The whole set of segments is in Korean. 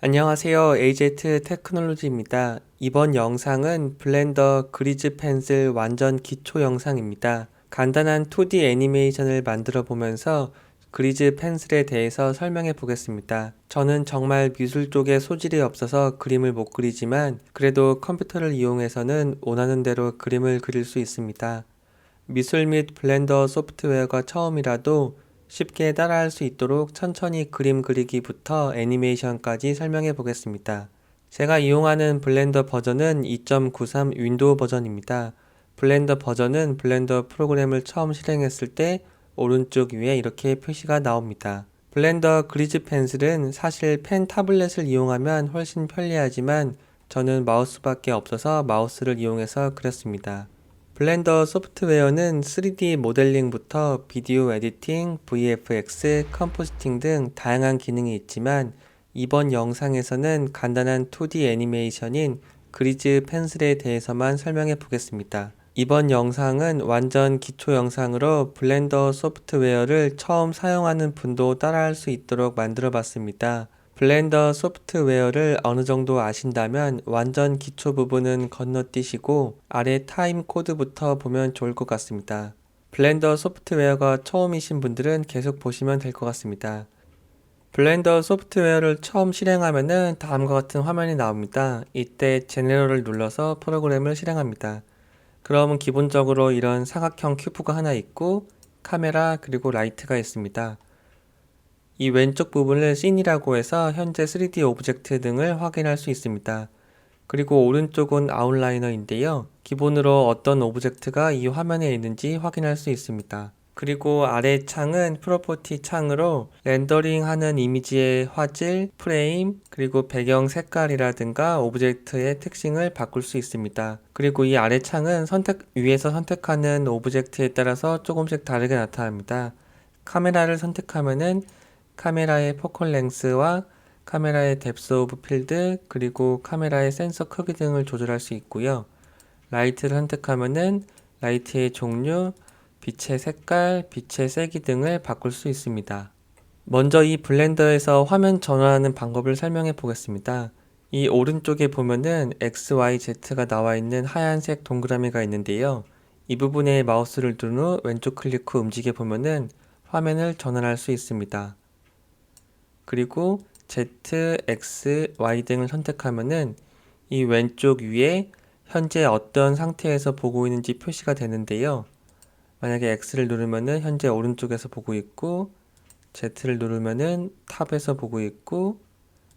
안녕하세요. AZ 테크놀로지입니다. 이번 영상은 블렌더 그리즈 펜슬 완전 기초 영상입니다. 간단한 2D 애니메이션을 만들어 보면서 그리즈 펜슬에 대해서 설명해 보겠습니다. 저는 정말 미술 쪽에 소질이 없어서 그림을 못 그리지만 그래도 컴퓨터를 이용해서는 원하는 대로 그림을 그릴 수 있습니다. 미술 및 블렌더 소프트웨어가 처음이라도 쉽게 따라할 수 있도록 천천히 그림 그리기부터 애니메이션까지 설명해 보겠습니다. 제가 이용하는 블렌더 버전은 2.93 윈도우 버전입니다. 블렌더 버전은 블렌더 프로그램을 처음 실행했을 때 오른쪽 위에 이렇게 표시가 나옵니다. 블렌더 그리즈 펜슬은 사실 펜 타블렛을 이용하면 훨씬 편리하지만 저는 마우스밖에 없어서 마우스를 이용해서 그렸습니다. 블렌더 소프트웨어는 3D 모델링부터 비디오 에디팅, VFX, 컴포지팅 등 다양한 기능이 있지만 이번 영상에서는 간단한 2D 애니메이션인 그리즈 펜슬에 대해서만 설명해 보겠습니다. 이번 영상은 완전 기초 영상으로 블렌더 소프트웨어를 처음 사용하는 분도 따라할 수 있도록 만들어 봤습니다. 블렌더 소프트웨어를 어느 정도 아신다면 완전 기초 부분은 건너뛰시고 아래 타임 코드부터 보면 좋을 것 같습니다. 블렌더 소프트웨어가 처음이신 분들은 계속 보시면 될 것 같습니다. 블렌더 소프트웨어를 처음 실행하면은 다음과 같은 화면이 나옵니다. 이때 제네럴을 눌러서 프로그램을 실행합니다. 그러면 기본적으로 이런 사각형 큐브가 하나 있고 카메라 그리고 라이트가 있습니다. 이 왼쪽 부분을 씬이라고 해서 현재 3D 오브젝트 등을 확인할 수 있습니다. 그리고 오른쪽은 아웃라이너인데요. 기본으로 어떤 오브젝트가 이 화면에 있는지 확인할 수 있습니다. 그리고 아래 창은 프로퍼티 창으로 렌더링 하는 이미지의 화질, 프레임, 그리고 배경 색깔이라든가 오브젝트의 특징을 바꿀 수 있습니다. 그리고 이 아래 창은 위에서 선택하는 오브젝트에 따라서 조금씩 다르게 나타납니다. 카메라를 선택하면은 카메라의 포컬 랭스와 카메라의 뎁스 오브 필드 그리고 카메라의 센서 크기 등을 조절할 수 있고요. 라이트를 선택하면은 라이트의 종류, 빛의 색깔, 빛의 세기 등을 바꿀 수 있습니다. 먼저 이 블렌더에서 화면 전환하는 방법을 설명해 보겠습니다. 이 오른쪽에 보면은 X, Y, Z가 나와 있는 하얀색 동그라미가 있는데요. 이 부분에 마우스를 둔 후 왼쪽 클릭 후 움직여 보면은 화면을 전환할 수 있습니다. 그리고 Z, X, Y 등을 선택하면은 이 왼쪽 위에 현재 어떤 상태에서 보고 있는지 표시가 되는데요. 만약에 X를 누르면은 현재 오른쪽에서 보고 있고 Z를 누르면은 탑에서 보고 있고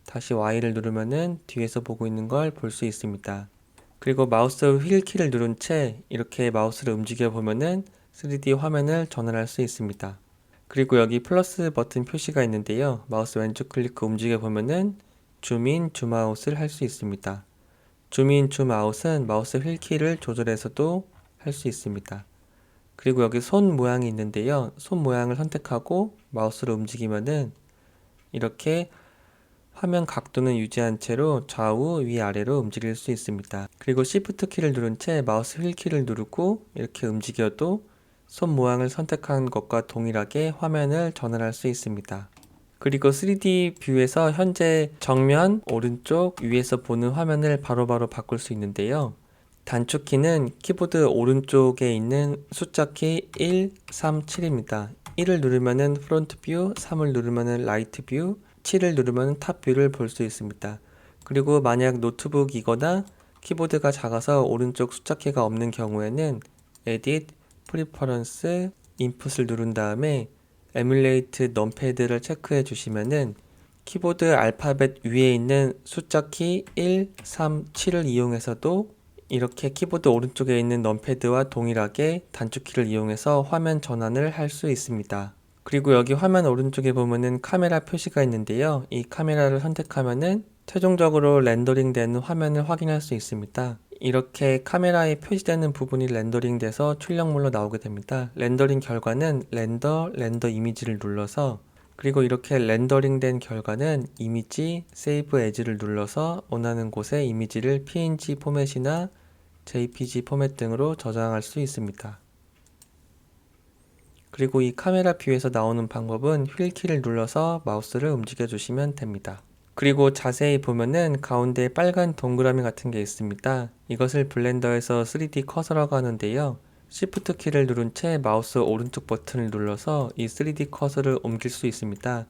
다시 Y를 누르면은 뒤에서 보고 있는 걸 볼 수 있습니다. 그리고 마우스 휠 키를 누른 채 이렇게 마우스를 움직여 보면은 3D 화면을 전환할 수 있습니다. 그리고 여기 플러스 버튼 표시가 있는데요. 마우스 왼쪽 클릭 움직여 보면은 줌인, 줌아웃을 할 수 있습니다. 줌인, 줌아웃은 마우스 휠 키를 조절해서도 할 수 있습니다. 그리고 여기 손 모양이 있는데요. 손 모양을 선택하고 마우스를 움직이면은 이렇게 화면 각도는 유지한 채로 좌우, 위아래로 움직일 수 있습니다. 그리고 Shift 키를 누른 채 마우스 휠 키를 누르고 이렇게 움직여도 손 모양을 선택한 것과 동일하게 화면을 전환할 수 있습니다. 그리고 3D 뷰에서 현재 정면, 오른쪽, 위에서 보는 화면을 바로바로 바꿀 수 있는데요. 단축키는 키보드 오른쪽에 있는 숫자키 1, 3, 7입니다. 1을 누르면은 프론트 뷰, 3을 누르면은 라이트 뷰, 7을 누르면 탑 뷰를 볼 수 있습니다. 그리고 만약 노트북이거나 키보드가 작아서 오른쪽 숫자키가 없는 경우에는 Edit, Preference, Input을 누른 다음에 Emulate 넘패드를 체크해 주시면은 키보드 알파벳 위에 있는 숫자키 1, 3, 7을 이용해서도 이렇게 키보드 오른쪽에 있는 넘패드와 동일하게 단축키를 이용해서 화면 전환을 할 수 있습니다. 그리고 여기 화면 오른쪽에 보면은 카메라 표시가 있는데요. 이 카메라를 선택하면은 최종적으로 렌더링 되는 화면을 확인할 수 있습니다. 이렇게 카메라에 표시되는 부분이 렌더링 돼서 출력물로 나오게 됩니다. 렌더링 결과는 렌더 이미지를 눌러서 그리고 이렇게 렌더링 된 결과는 이미지, 세이브 에즈를 눌러서 원하는 곳에 이미지를 PNG 포맷이나 JPG 포맷 등으로 저장할 수 있습니다. 그리고 이 카메라 뷰에서 나오는 방법은 휠키를 눌러서 마우스를 움직여 주시면 됩니다. 그리고 자세히 보면은 가운데 빨간 동그라미 같은 게 있습니다. 이것을 블렌더에서 3D 커서라고 하는데요. Shift 키를 누른 채 마우스 오른쪽 버튼을 눌러서 이 3D 커서를 옮길 수 있습니다.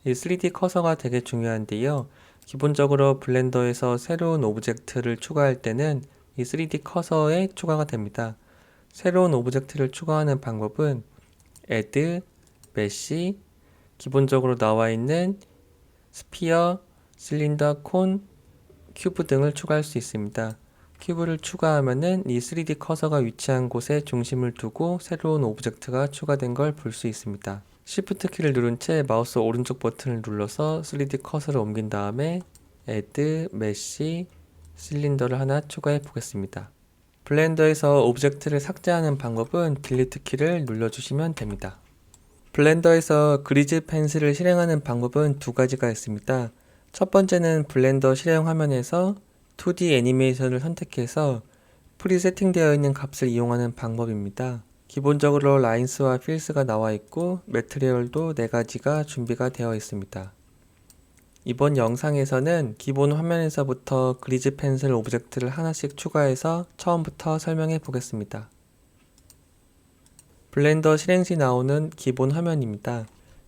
이 3D 커서가 되게 중요한데요. 기본적으로 블렌더에서 새로운 오브젝트를 추가할 때는 이 3D 커서에 추가가 됩니다. 새로운 오브젝트를 추가하는 방법은 Add, Mesh, 기본적으로 나와 있는 스피어, 실린더, 콘, 큐브 등을 추가할 수 있습니다. 큐브를 추가하면은 이 3D 커서가 위치한 곳에 중심을 두고 새로운 오브젝트가 추가된 걸 볼 수 있습니다. Shift 키를 누른 채 마우스 오른쪽 버튼을 눌러서 3D 커서를 옮긴 다음에 Add, Mesh, 실린더를 하나 추가해 보겠습니다. 블렌더에서 오브젝트를 삭제하는 방법은 딜리트 키를 눌러주시면 됩니다. 블렌더에서 그리즈 펜슬을 실행하는 방법은 두 가지가 있습니다. 첫 번째는 블렌더 실행 화면에서 2D 애니메이션을 선택해서 프리 세팅되어 있는 값을 이용하는 방법입니다. 기본적으로 라인스와 필스가 나와 있고 매트리얼도 4가지가 준비가 되어 있습니다. 이번 영상에서는 기본 화면에서부터 그리즈 펜슬 오브젝트를 하나씩 추가해서 처음부터 설명해 보겠습니다. 블렌더 실행 시 나오는 기본 화면입니다.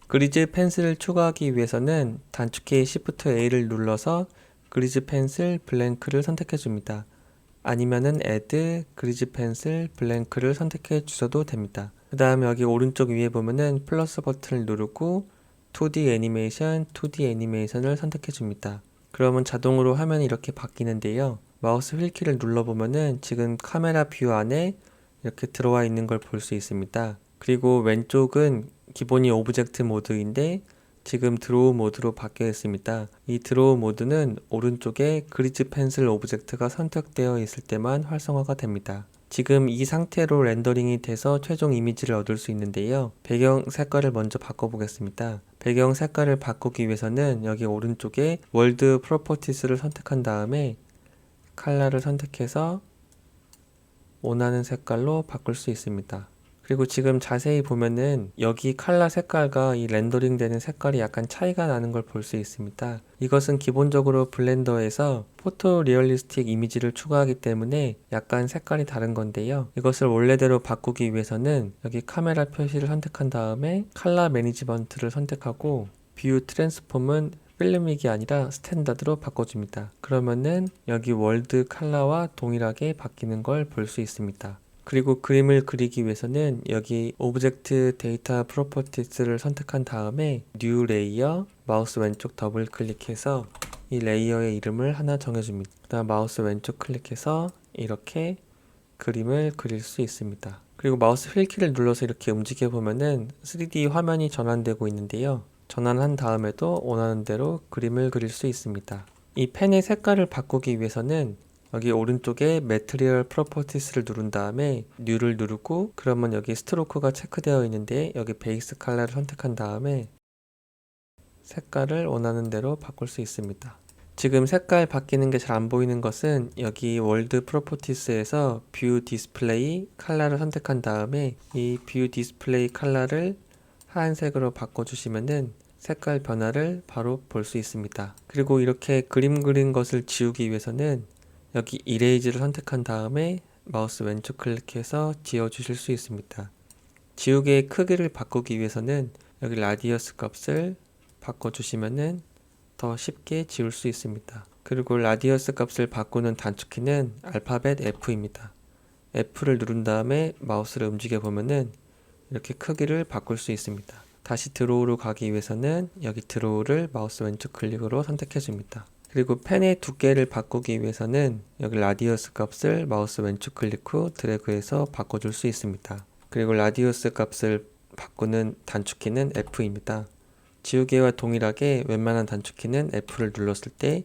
그리즈 펜슬을 추가하기 위해서는 단축키 Shift A를 눌러서 그리즈 펜슬 블랭크를 선택해 줍니다. 아니면은 Add 그리즈 펜슬 블랭크를 선택해 주셔도 됩니다. 그 다음에 여기 오른쪽 위에 보면은 플러스 버튼을 누르고 2D 애니메이션을 선택해 줍니다. 그러면 자동으로 화면이 이렇게 바뀌는데요. 마우스 휠키를 눌러보면은 지금 카메라 뷰 안에 이렇게 들어와 있는 걸 볼 수 있습니다. 그리고 왼쪽은 기본이 오브젝트 모드인데 지금 드로우 모드로 바뀌어 있습니다. 이 드로우 모드는 오른쪽에 그리즈 펜슬 오브젝트가 선택되어 있을 때만 활성화가 됩니다. 지금 이 상태로 렌더링이 돼서 최종 이미지를 얻을 수 있는데요. 배경 색깔을 먼저 바꿔보겠습니다. 배경 색깔을 바꾸기 위해서는 여기 오른쪽에 월드 프로퍼티스를 선택한 다음에 컬러를 선택해서 원하는 색깔로 바꿀 수 있습니다. 그리고 지금 자세히 보면은 여기 컬러 색깔과 이 렌더링 되는 색깔이 약간 차이가 나는 걸 볼 수 있습니다. 이것은 기본적으로 블렌더에서 포토 리얼리스틱 이미지를 추가하기 때문에 약간 색깔이 다른 건데요. 이것을 원래대로 바꾸기 위해서는 여기 카메라 표시를 선택한 다음에 컬러 매니지먼트를 선택하고 뷰 트랜스폼은 필름믹이 아니라 스탠다드로 바꿔줍니다. 그러면은 여기 월드 컬러와 동일하게 바뀌는 걸 볼 수 있습니다. 그리고 그림을 그리기 위해서는 여기 오브젝트 데이터 프로퍼티스를 선택한 다음에 뉴 레이어 마우스 왼쪽 더블 클릭해서 이 레이어의 이름을 하나 정해줍니다. 그 다음 마우스 왼쪽 클릭해서 이렇게 그림을 그릴 수 있습니다. 그리고 마우스 휠키를 눌러서 이렇게 움직여 보면은 3D 화면이 전환되고 있는데요. 전환한 다음에도 원하는 대로 그림을 그릴 수 있습니다. 이 펜의 색깔을 바꾸기 위해서는 여기 오른쪽에 매트리얼 프로퍼티스를 누른 다음에 뉴를 누르고 그러면 여기 스트로크가 체크되어 있는데 여기 베이스 컬러를 선택한 다음에 색깔을 원하는 대로 바꿀 수 있습니다. 지금 색깔 바뀌는 게 잘 안 보이는 것은 여기 월드 프로퍼티스에서 뷰 디스플레이 컬러를 선택한 다음에 이 뷰 디스플레이 컬러를 하얀색으로 바꿔주시면은 색깔 변화를 바로 볼 수 있습니다. 그리고 이렇게 그림 그린 것을 지우기 위해서는 여기 이레이즈를 선택한 다음에 마우스 왼쪽 클릭해서 지워주실 수 있습니다. 지우개의 크기를 바꾸기 위해서는 여기 라디어스 값을 바꿔주시면은 더 쉽게 지울 수 있습니다. 그리고 라디어스 값을 바꾸는 단축키는 알파벳 F입니다. F를 누른 다음에 마우스를 움직여 보면은 이렇게 크기를 바꿀 수 있습니다. 다시 드로우로 가기 위해서는 여기 드로우를 마우스 왼쪽 클릭으로 선택해 줍니다. 그리고 펜의 두께를 바꾸기 위해서는 여기 라디어스 값을 마우스 왼쪽 클릭 후 드래그해서 바꿔줄 수 있습니다. 그리고 라디어스 값을 바꾸는 단축키는 F입니다. 지우개와 동일하게 웬만한 단축키는 F를 눌렀을 때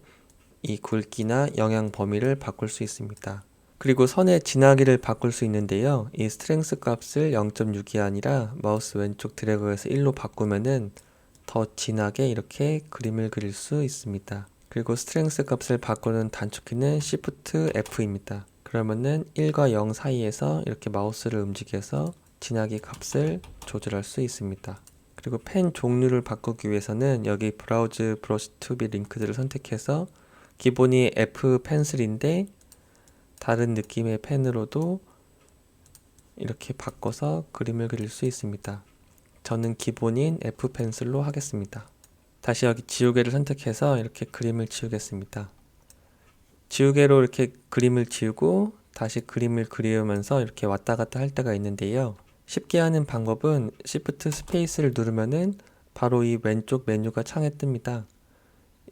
이 굵기나 영향 범위를 바꿀 수 있습니다. 그리고 선의 진하기를 바꿀 수 있는데요. 이 스트렝스 값을 0.6이 아니라 마우스 왼쪽 드래그해서 1로 바꾸면은 더 진하게 이렇게 그림을 그릴 수 있습니다. 그리고 스트렝스 값을 바꾸는 단축키는 Shift F입니다. 그러면은 1과 0 사이에서 이렇게 마우스를 움직여서 진하기 값을 조절할 수 있습니다. 그리고 펜 종류를 바꾸기 위해서는 여기 브라우즈 브러쉬 투 비 링크드를 선택해서 기본이 F 펜슬인데 다른 느낌의 펜으로도 이렇게 바꿔서 그림을 그릴 수 있습니다. 저는 기본인 F 펜슬로 하겠습니다. 다시 여기 지우개를 선택해서 이렇게 그림을 지우겠습니다. 지우개로 이렇게 그림을 지우고 다시 그림을 그리면서 이렇게 왔다 갔다 할 때가 있는데요. 쉽게 하는 방법은 Shift 스페이스를 누르면은 바로 이 왼쪽 메뉴가 창에 뜹니다.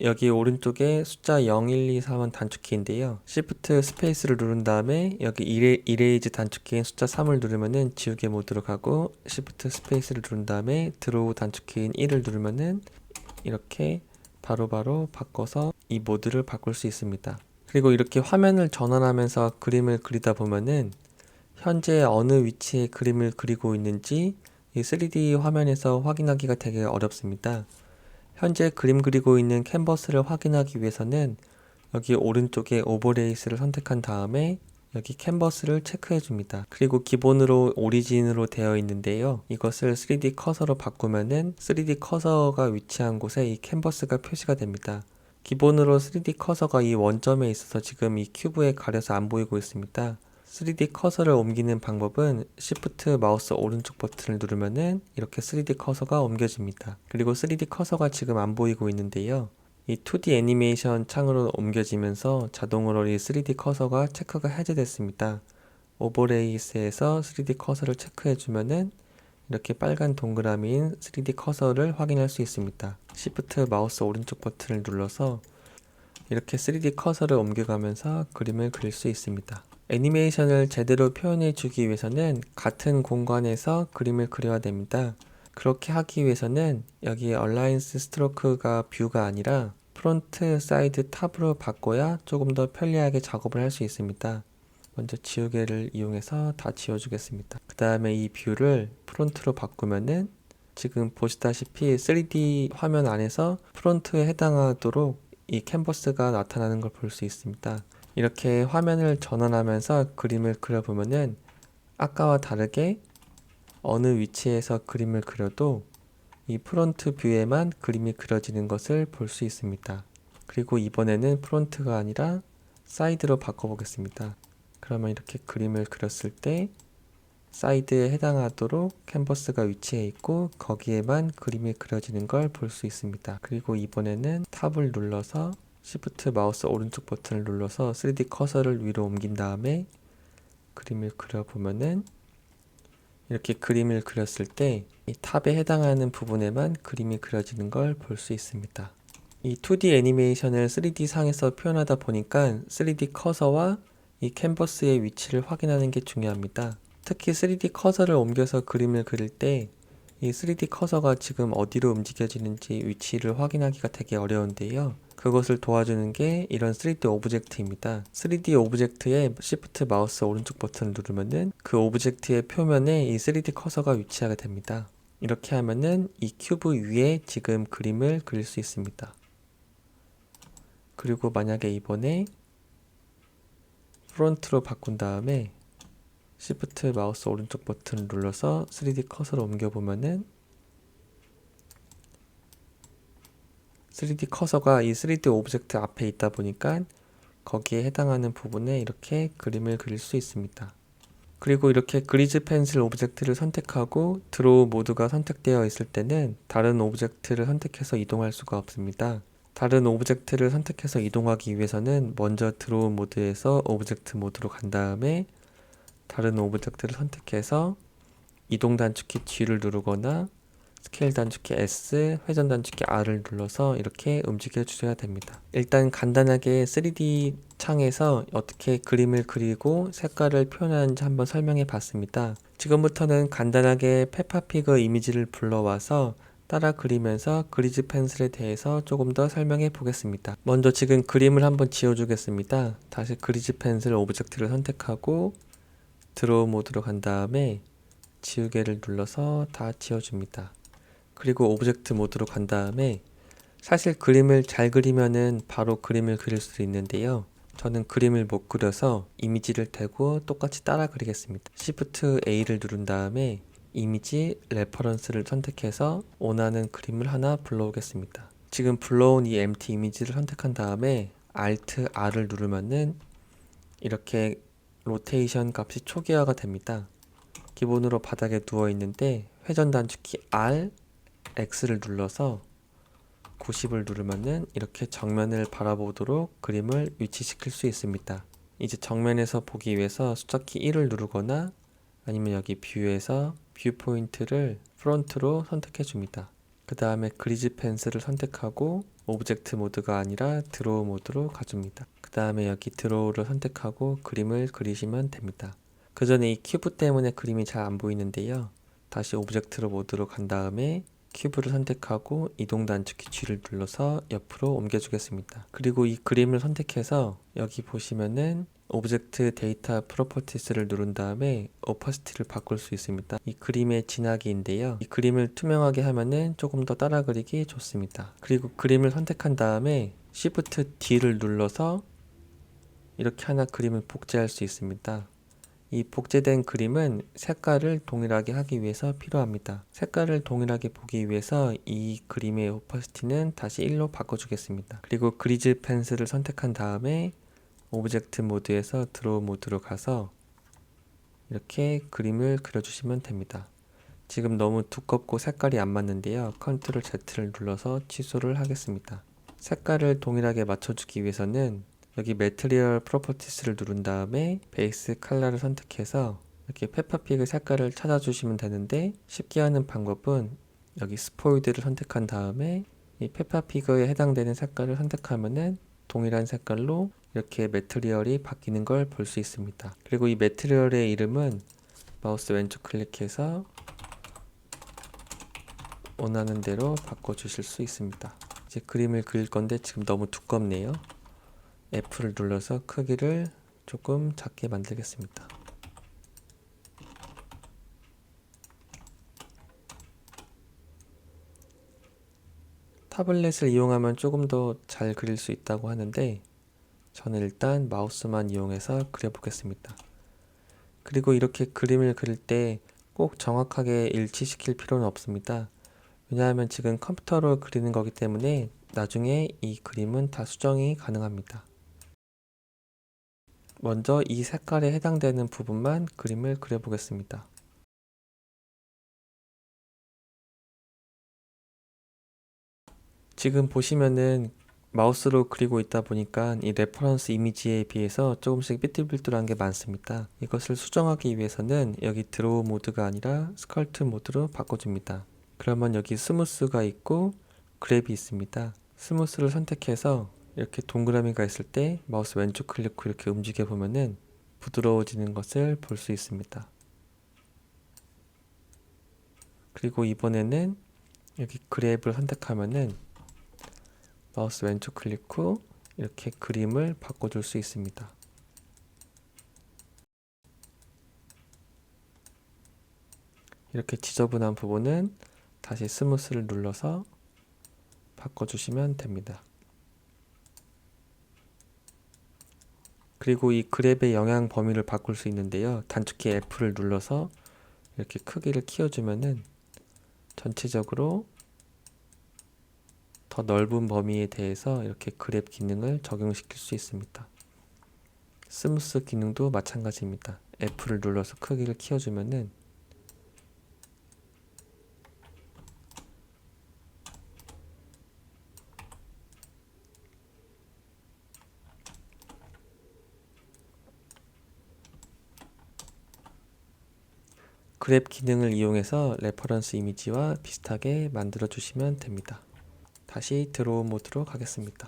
여기 오른쪽에 숫자 0, 1, 2, 3은 단축키인데요. Shift 스페이스를 누른 다음에 여기 이레이즈 단축키인 숫자 3을 누르면은 지우개 모드로 가고, Shift 스페이스를 누른 다음에 드로우 단축키인 1을 누르면은 이렇게 바로바로 바꿔서 이 모드를 바꿀 수 있습니다. 그리고 이렇게 화면을 전환하면서 그림을 그리다 보면은 현재 어느 위치에 그림을 그리고 있는지 이 3D 화면에서 확인하기가 되게 어렵습니다. 현재 그림 그리고 있는 캔버스를 확인하기 위해서는 여기 오른쪽에 오버레이스를 선택한 다음에 여기 캔버스를 체크해 줍니다. 그리고 기본으로 오리진으로 되어 있는데요. 이것을 3D 커서로 바꾸면은 3D 커서가 위치한 곳에 이 캔버스가 표시가 됩니다. 기본으로 3D 커서가 이 원점에 있어서 지금 이 큐브에 가려서 안 보이고 있습니다. 3D 커서를 옮기는 방법은 Shift 마우스 오른쪽 버튼을 누르면은 이렇게 3D 커서가 옮겨집니다. 그리고 3D 커서가 지금 안 보이고 있는데요. 이 2D 애니메이션 창으로 옮겨지면서 자동으로 이 3D 커서가 체크가 해제됐습니다. 오버레이스에서 3D 커서를 체크해주면은 이렇게 빨간 동그라미인 3D 커서를 확인할 수 있습니다. Shift 마우스 오른쪽 버튼을 눌러서 이렇게 3D 커서를 옮겨가면서 그림을 그릴 수 있습니다. 애니메이션을 제대로 표현해 주기 위해서는 같은 공간에서 그림을 그려야 됩니다. 그렇게 하기 위해서는 여기 얼라이언스 스트로크가 뷰가 아니라 프론트, 사이드, 탑으로 바꿔야 조금 더 편리하게 작업을 할 수 있습니다. 먼저 지우개를 이용해서 다 지워주겠습니다. 그 다음에 이 뷰를 프론트로 바꾸면은 지금 보시다시피 3D 화면 안에서 프론트에 해당하도록 이 캔버스가 나타나는 걸 볼 수 있습니다. 이렇게 화면을 전환하면서 그림을 그려보면은 아까와 다르게 어느 위치에서 그림을 그려도 이 프론트 뷰에만 그림이 그려지는 것을 볼 수 있습니다. 그리고 이번에는 프론트가 아니라 사이드로 바꿔보겠습니다. 그러면 이렇게 그림을 그렸을 때 사이드에 해당하도록 캔버스가 위치해 있고 거기에만 그림이 그려지는 걸 볼 수 있습니다. 그리고 이번에는 탑을 눌러서 Shift 마우스 오른쪽 버튼을 눌러서 3D 커서를 위로 옮긴 다음에 그림을 그려보면은 이렇게 그림을 그렸을 때 이 탑에 해당하는 부분에만 그림이 그려지는 걸 볼 수 있습니다. 이 2D 애니메이션을 3D 상에서 표현하다 보니까 3D 커서와 이 캔버스의 위치를 확인하는 게 중요합니다. 특히 3D 커서를 옮겨서 그림을 그릴 때 이 3D 커서가 지금 어디로 움직여지는지 위치를 확인하기가 되게 어려운데요. 그것을 도와주는 게 이런 3D 오브젝트입니다. 3D 오브젝트에 Shift 마우스 오른쪽 버튼을 누르면은 그 오브젝트의 표면에 이 3D 커서가 위치하게 됩니다. 이렇게 하면은 이 큐브 위에 지금 그림을 그릴 수 있습니다. 그리고 만약에 이번에 프론트로 바꾼 다음에 Shift 마우스 오른쪽 버튼을 눌러서 3D 커서로 옮겨보면은 3D 커서가 이 3D 오브젝트 앞에 있다 보니까 거기에 해당하는 부분에 이렇게 그림을 그릴 수 있습니다. 그리고 이렇게 그리즈 펜슬 오브젝트를 선택하고 드로우 모드가 선택되어 있을 때는 다른 오브젝트를 선택해서 이동할 수가 없습니다. 다른 오브젝트를 선택해서 이동하기 위해서는 먼저 드로우 모드에서 오브젝트 모드로 간 다음에 다른 오브젝트를 선택해서 이동 단축키 G를 누르거나 스케일 단축키 S, 회전 단축키 R을 눌러서 이렇게 움직여 주셔야 됩니다. 일단 간단하게 3D 창에서 어떻게 그림을 그리고 색깔을 표현하는지 한번 설명해 봤습니다. 지금부터는 간단하게 페파피그 이미지를 불러와서 따라 그리면서 그리즈 펜슬에 대해서 조금 더 설명해 보겠습니다. 먼저 지금 그림을 한번 지워 주겠습니다. 다시 그리즈 펜슬 오브젝트를 선택하고 드로우 모드로 간 다음에 지우개를 눌러서 다 지워줍니다. 그리고 오브젝트 모드로 간 다음에 사실 그림을 잘 그리면은 바로 그림을 그릴 수도 있는데요. 저는 그림을 못 그려서 이미지를 대고 똑같이 따라 그리겠습니다. Shift A를 누른 다음에 이미지 레퍼런스를 선택해서 원하는 그림을 하나 불러오겠습니다. 지금 불러온 이 empty 이미지를 선택한 다음에 Alt R을 누르면은 이렇게 로테이션 값이 초기화가 됩니다. 기본으로 바닥에 누워 있는데 회전 단축키 R, X를 눌러서 90을 누르면은 이렇게 정면을 바라보도록 그림을 위치시킬 수 있습니다. 이제 정면에서 보기 위해서 숫자키 1을 누르거나 아니면 여기 뷰에서 뷰 포인트를 프론트로 선택해 줍니다. 그 다음에 그리즈 펜슬을 선택하고 오브젝트 모드가 아니라 드로우 모드로 가줍니다. 그 다음에 여기 드로우를 선택하고 그림을 그리시면 됩니다. 그 전에 이 큐브 때문에 그림이 잘 안 보이는데요. 다시 오브젝트 모드로 간 다음에 큐브를 선택하고 이동 단축키 G를 눌러서 옆으로 옮겨주겠습니다. 그리고 이 그림을 선택해서 여기 보시면은 오브젝트 데이터 프로퍼티스를 누른 다음에 오퍼시티를 바꿀 수 있습니다. 이 그림의 진하기인데요. 이 그림을 투명하게 하면은 조금 더 따라 그리기 좋습니다. 그리고 그림을 선택한 다음에 Shift D를 눌러서 이렇게 하나 그림을 복제할 수 있습니다. 이 복제된 그림은 색깔을 동일하게 하기 위해서 필요합니다. 색깔을 동일하게 보기 위해서 이 그림의 오퍼시티는 다시 1로 바꿔주겠습니다. 그리고 그리즈 펜슬을 선택한 다음에 오브젝트 모드에서 드로우 모드로 가서 이렇게 그림을 그려주시면 됩니다. 지금 너무 두껍고 색깔이 안 맞는데요. 컨트롤 Z를 눌러서 취소를 하겠습니다. 색깔을 동일하게 맞춰주기 위해서는 여기 매트리얼 프로퍼티스를 누른 다음에 베이스 컬러를 선택해서 이렇게 페퍼픽의 색깔을 찾아주시면 되는데 쉽게 하는 방법은 여기 스포이드를 선택한 다음에 이 페퍼픽에 해당되는 색깔을 선택하면은 동일한 색깔로 이렇게 매트리얼이 바뀌는 걸 볼 수 있습니다. 그리고 이 매트리얼의 이름은 마우스 왼쪽 클릭해서 원하는 대로 바꿔주실 수 있습니다. 이제 그림을 그릴 건데 지금 너무 두껍네요. F를 눌러서 크기를 조금 작게 만들겠습니다. 타블렛을 이용하면 조금 더 잘 그릴 수 있다고 하는데 저는 일단 마우스만 이용해서 그려보겠습니다. 그리고 이렇게 그림을 그릴 때 꼭 정확하게 일치시킬 필요는 없습니다. 왜냐하면 지금 컴퓨터로 그리는 거기 때문에 나중에 이 그림은 다 수정이 가능합니다. 먼저 이 색깔에 해당되는 부분만 그림을 그려보겠습니다. 지금 보시면은 마우스로 그리고 있다 보니까 이 레퍼런스 이미지에 비해서 조금씩 삐뚤삐뚤한 게 많습니다. 이것을 수정하기 위해서는 여기 드로우 모드가 아니라 스컬트 모드로 바꿔줍니다. 그러면 여기 스무스가 있고 그랩이 있습니다. 스무스를 선택해서 이렇게 동그라미가 있을 때 마우스 왼쪽 클릭 후 이렇게 움직여 보면은 부드러워지는 것을 볼 수 있습니다. 그리고 이번에는 여기 그랩을 선택하면은 마우스 왼쪽 클릭 후 이렇게 그림을 바꿔줄 수 있습니다. 이렇게 지저분한 부분은 다시 스무스를 눌러서 바꿔주시면 됩니다. 그리고 이 그랩의 영향 범위를 바꿀 수 있는데요. 단축키 F를 눌러서 이렇게 크기를 키워주면은 전체적으로 더 넓은 범위에 대해서 이렇게 그랩 기능을 적용시킬 수 있습니다. 스무스 기능도 마찬가지입니다. F를 눌러서 크기를 키워주면은 그랩 기능을 이용해서 레퍼런스 이미지와 비슷하게 만들어 주시면 됩니다. 다시 드로우 모드로 가겠습니다.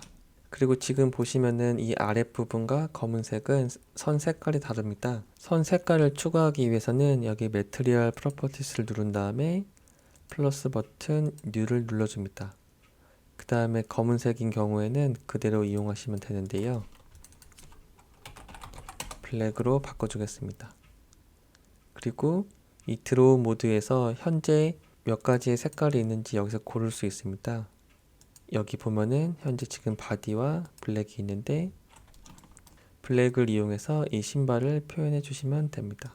그리고 지금 보시면은 이 아랫부분과 검은색은 선 색깔이 다릅니다. 선 색깔을 추가하기 위해서는 여기 매트리얼 프로퍼티스를 누른 다음에 플러스 버튼 New를 눌러줍니다. 그 다음에 검은색인 경우에는 그대로 이용하시면 되는데요. 블랙으로 바꿔주겠습니다. 그리고 이 드로우 모드에서 현재 몇 가지의 색깔이 있는지 여기서 고를 수 있습니다. 여기 보면은 현재 지금 바디와 블랙이 있는데 블랙을 이용해서 이 신발을 표현해 주시면 됩니다.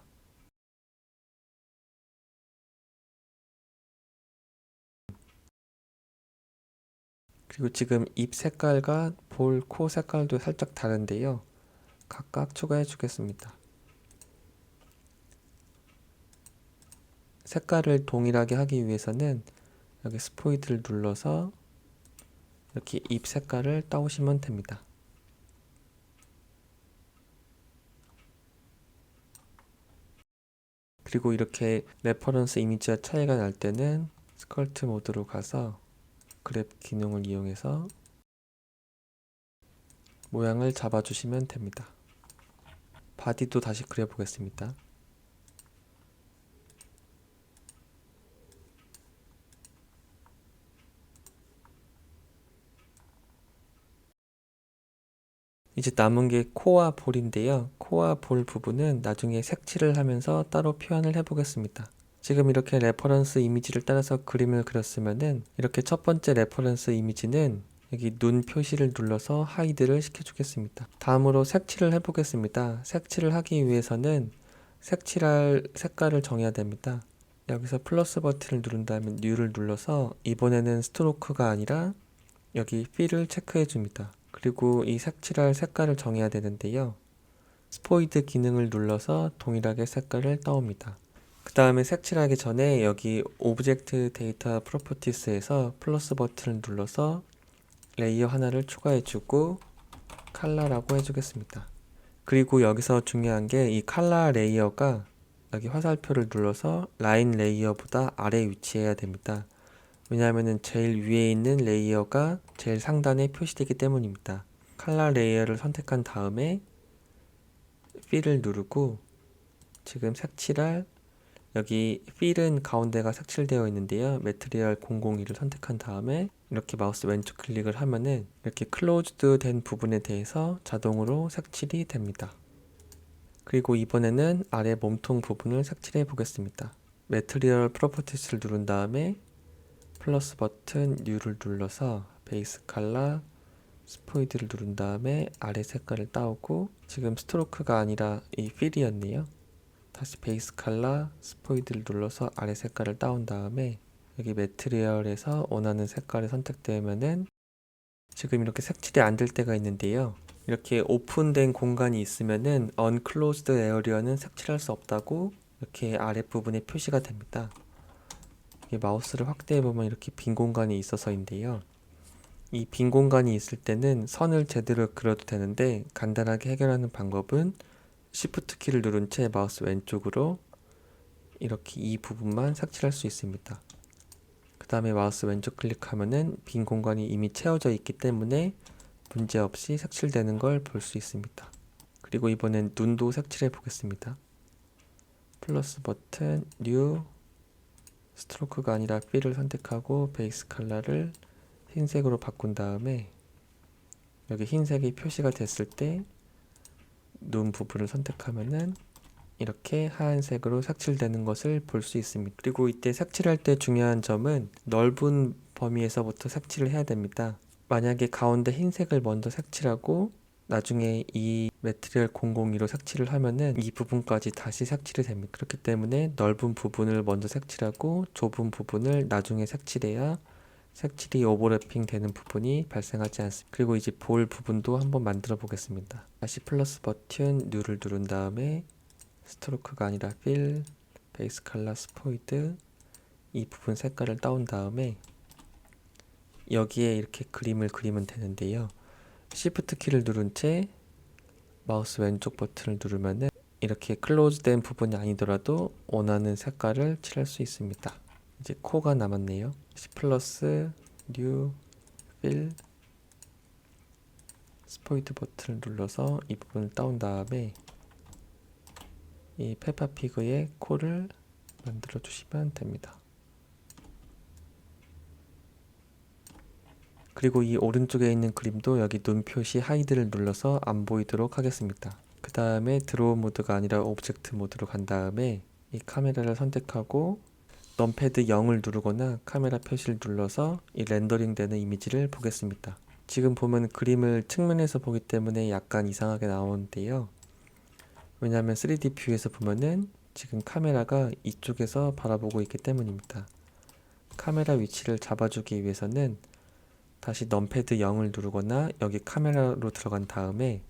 그리고 지금 입 색깔과 볼, 코 색깔도 살짝 다른데요. 각각 추가해 주겠습니다. 색깔을 동일하게 하기 위해서는 여기 스포이드를 눌러서 이렇게 입 색깔을 따오시면 됩니다. 그리고 이렇게 레퍼런스 이미지와 차이가 날 때는 스컬트 모드로 가서 그랩 기능을 이용해서 모양을 잡아주시면 됩니다. 바디도 다시 그려보겠습니다. 이제 남은 게 코와 볼인데요. 코와 볼 부분은 나중에 색칠을 하면서 따로 표현을 해보겠습니다. 지금 이렇게 레퍼런스 이미지를 따라서 그림을 그렸으면은 이렇게 첫 번째 레퍼런스 이미지는 여기 눈 표시를 눌러서 하이드를 시켜주겠습니다. 다음으로 색칠을 해보겠습니다. 색칠을 하기 위해서는 색칠할 색깔을 정해야 됩니다. 여기서 플러스 버튼을 누른 다음에 뉴를 눌러서 이번에는 스트로크가 아니라 여기 필을 체크해 줍니다. 그리고 이 색칠할 색깔을 정해야 되는데요. 스포이드 기능을 눌러서 동일하게 색깔을 따옵니다. 그 다음에 색칠하기 전에 여기 오브젝트 데이터 프로퍼티스에서 플러스 버튼을 눌러서 레이어 하나를 추가해 주고 칼라라고 해주겠습니다. 그리고 여기서 중요한 게 이 칼라 레이어가 여기 화살표를 눌러서 라인 레이어보다 아래 위치해야 됩니다. 왜냐하면 제일 위에 있는 레이어가 제일 상단에 표시되기 때문입니다. 칼라 레이어를 선택한 다음에 필을 누르고 지금 색칠할 여기 필은 가운데가 색칠되어 있는데요. 매트리얼 002를 선택한 다음에 이렇게 마우스 왼쪽 클릭을 하면은 이렇게 클로즈드 된 부분에 대해서 자동으로 색칠이 됩니다. 그리고 이번에는 아래 몸통 부분을 색칠해 보겠습니다. 매트리얼 프로퍼티스를 누른 다음에 플러스 버튼 U를 눌러서 베이스 컬러 스포이드를 누른 다음에 아래 색깔을 따오고 지금 스트로크가 아니라 이 필이었네요. 다시 베이스 컬러 스포이드를 눌러서 아래 색깔을 따온 다음에 여기 매트리얼에서 원하는 색깔이 선택되면은 지금 이렇게 색칠이 안 될 때가 있는데요. 이렇게 오픈된 공간이 있으면은 unclosed area는 색칠할 수 없다고 이렇게 아랫부분에 표시가 됩니다. 마우스를 확대해 보면 이렇게 빈 공간이 있어서인데요. 이 빈 공간이 있을 때는 선을 제대로 그려도 되는데 간단하게 해결하는 방법은 Shift 키를 누른 채 마우스 왼쪽으로 이렇게 이 부분만 색칠할 수 있습니다. 그 다음에 마우스 왼쪽 클릭하면은 빈 공간이 이미 채워져 있기 때문에 문제없이 색칠되는 걸 볼 수 있습니다. 그리고 이번엔 눈도 색칠해 보겠습니다. 플러스 버튼, 뉴, 스트로크가 아니라 필을 선택하고 베이스 컬러를 흰색으로 바꾼 다음에 여기 흰색이 표시가 됐을 때 눈 부분을 선택하면은 이렇게 하얀색으로 색칠되는 것을 볼 수 있습니다. 그리고 이때 색칠할 때 중요한 점은 넓은 범위에서부터 색칠을 해야 됩니다. 만약에 가운데 흰색을 먼저 색칠하고 나중에 이 매트리얼 002로 색칠을 하면은 이 부분까지 다시 색칠이 됩니다. 그렇기 때문에 넓은 부분을 먼저 색칠하고 좁은 부분을 나중에 색칠해야 색칠이 오버래핑 되는 부분이 발생하지 않습니다. 그리고 이제 볼 부분도 한번 만들어 보겠습니다. 다시 플러스 버튼 뉴를 누른 다음에 스트로크가 아니라 필, 베이스 컬러 스포이드 이 부분 색깔을 따온 다음에 여기에 이렇게 그림을 그리면 되는데요. Shift 키를 누른 채 마우스 왼쪽 버튼을 누르면은 이렇게 클로즈된 부분이 아니더라도 원하는 색깔을 칠할 수 있습니다. 이제 코가 남았네요. C 플러스 뉴 필 스포이드 버튼을 눌러서 이 부분을 따온 다음에 이 페파피그의 코를 만들어 주시면 됩니다. 그리고 이 오른쪽에 있는 그림도 여기 눈 표시 하이드를 눌러서 안 보이도록 하겠습니다. 그 다음에 드로우 모드가 아니라 오브젝트 모드로 간 다음에 이 카메라를 선택하고 넘패드 0을 누르거나 카메라 표시를 눌러서 이 렌더링 되는 이미지를 보겠습니다. 지금 보면 그림을 측면에서 보기 때문에 약간 이상하게 나오는데요. 왜냐하면 3D 뷰에서 보면은 지금 카메라가 이쪽에서 바라보고 있기 때문입니다. 카메라 위치를 잡아주기 위해서는 다시 넘패드 0을 누르거나 여기 카메라로 들어간 다음에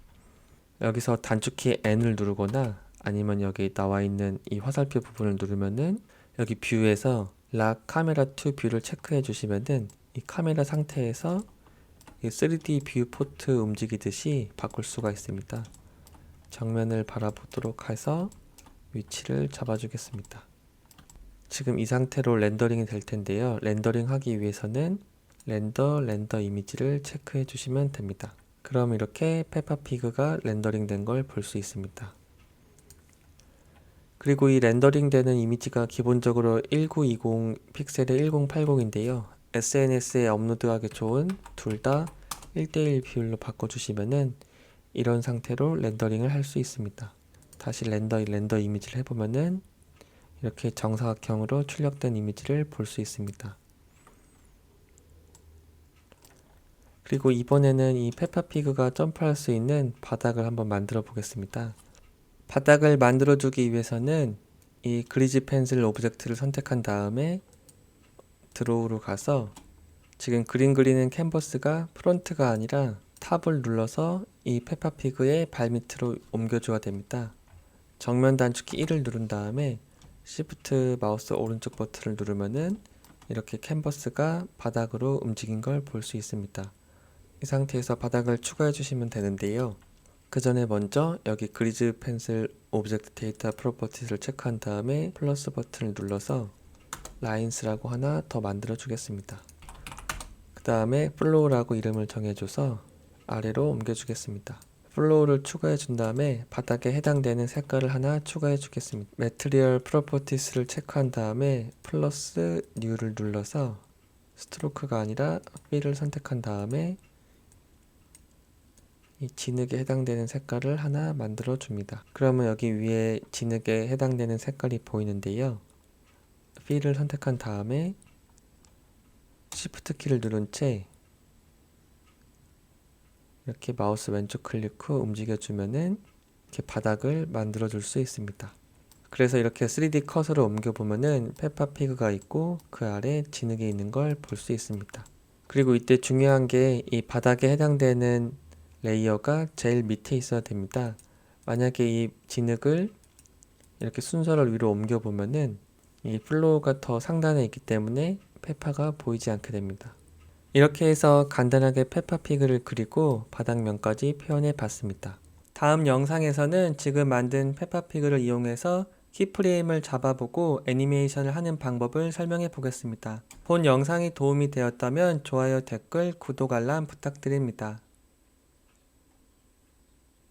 여기서 단축키 N을 누르거나 아니면 여기 나와 있는 이 화살표 부분을 누르면은 여기 뷰에서 락 카메라 투 뷰를 체크해 주시면은 이 카메라 상태에서 이 3D 뷰 포트 움직이듯이 바꿀 수가 있습니다. 정면을 바라보도록 해서 위치를 잡아주겠습니다. 지금 이 상태로 렌더링이 될 텐데요. 렌더링 하기 위해서는 렌더 이미지를 체크해 주시면 됩니다. 그럼 이렇게 페파피그가 렌더링 된 걸 볼 수 있습니다. 그리고 이 렌더링 되는 이미지가 기본적으로 1920 픽셀의 1080인데요. SNS에 업로드하기 좋은 둘 다 1대1 비율로 바꿔주시면은 이런 상태로 렌더링을 할 수 있습니다. 다시 렌더 이미지를 해보면은 이렇게 정사각형으로 출력된 이미지를 볼 수 있습니다. 그리고 이번에는 이 페파피그가 점프할 수 있는 바닥을 한번 만들어 보겠습니다. 바닥을 만들어 주기 위해서는 이 그리즈 펜슬 오브젝트를 선택한 다음에 드로우로 가서 지금 그림 그리는 캔버스가 프론트가 아니라 탑을 눌러서 이 페파피그의 발밑으로 옮겨줘야 됩니다. 정면 단축키 1을 누른 다음에 Shift 마우스 오른쪽 버튼을 누르면은 이렇게 캔버스가 바닥으로 움직인 걸 볼 수 있습니다. 이 상태에서 바닥을 추가해 주시면 되는데요. 그 전에 먼저 여기 그리즈 펜슬 오브젝트 데이터 프로퍼티스를 체크한 다음에 플러스 버튼을 눌러서 라인스라고 하나 더 만들어 주겠습니다. 그 다음에 플로우라고 이름을 정해줘서 아래로 옮겨 주겠습니다. 플로우를 추가해 준 다음에 바닥에 해당되는 색깔을 하나 추가해 주겠습니다. 매트리얼 프로퍼티스를 체크한 다음에 플러스 뉴를 눌러서 스트로크가 아니라 필을 선택한 다음에 이 진흙에 해당되는 색깔을 하나 만들어 줍니다. 그러면 여기 위에 진흙에 해당되는 색깔이 보이는데요. 필을 선택한 다음에 Shift 키를 누른 채 이렇게 마우스 왼쪽 클릭 후 움직여 주면은 이렇게 바닥을 만들어 줄 수 있습니다. 그래서 이렇게 3D 컷으로 옮겨 보면은 페파피그가 있고 그 아래 진흙이 있는 걸 볼 수 있습니다. 그리고 이때 중요한 게 이 바닥에 해당되는 레이어가 제일 밑에 있어야 됩니다. 만약에 이 진흙을 이렇게 순서를 위로 옮겨 보면은 이 플로우가 더 상단에 있기 때문에 페파가 보이지 않게 됩니다. 이렇게 해서 간단하게 페파피그를 그리고 바닥면까지 표현해 봤습니다. 다음 영상에서는 지금 만든 페파피그를 이용해서 키프레임을 잡아보고 애니메이션을 하는 방법을 설명해 보겠습니다. 본 영상이 도움이 되었다면 좋아요, 댓글, 구독, 알람 부탁드립니다.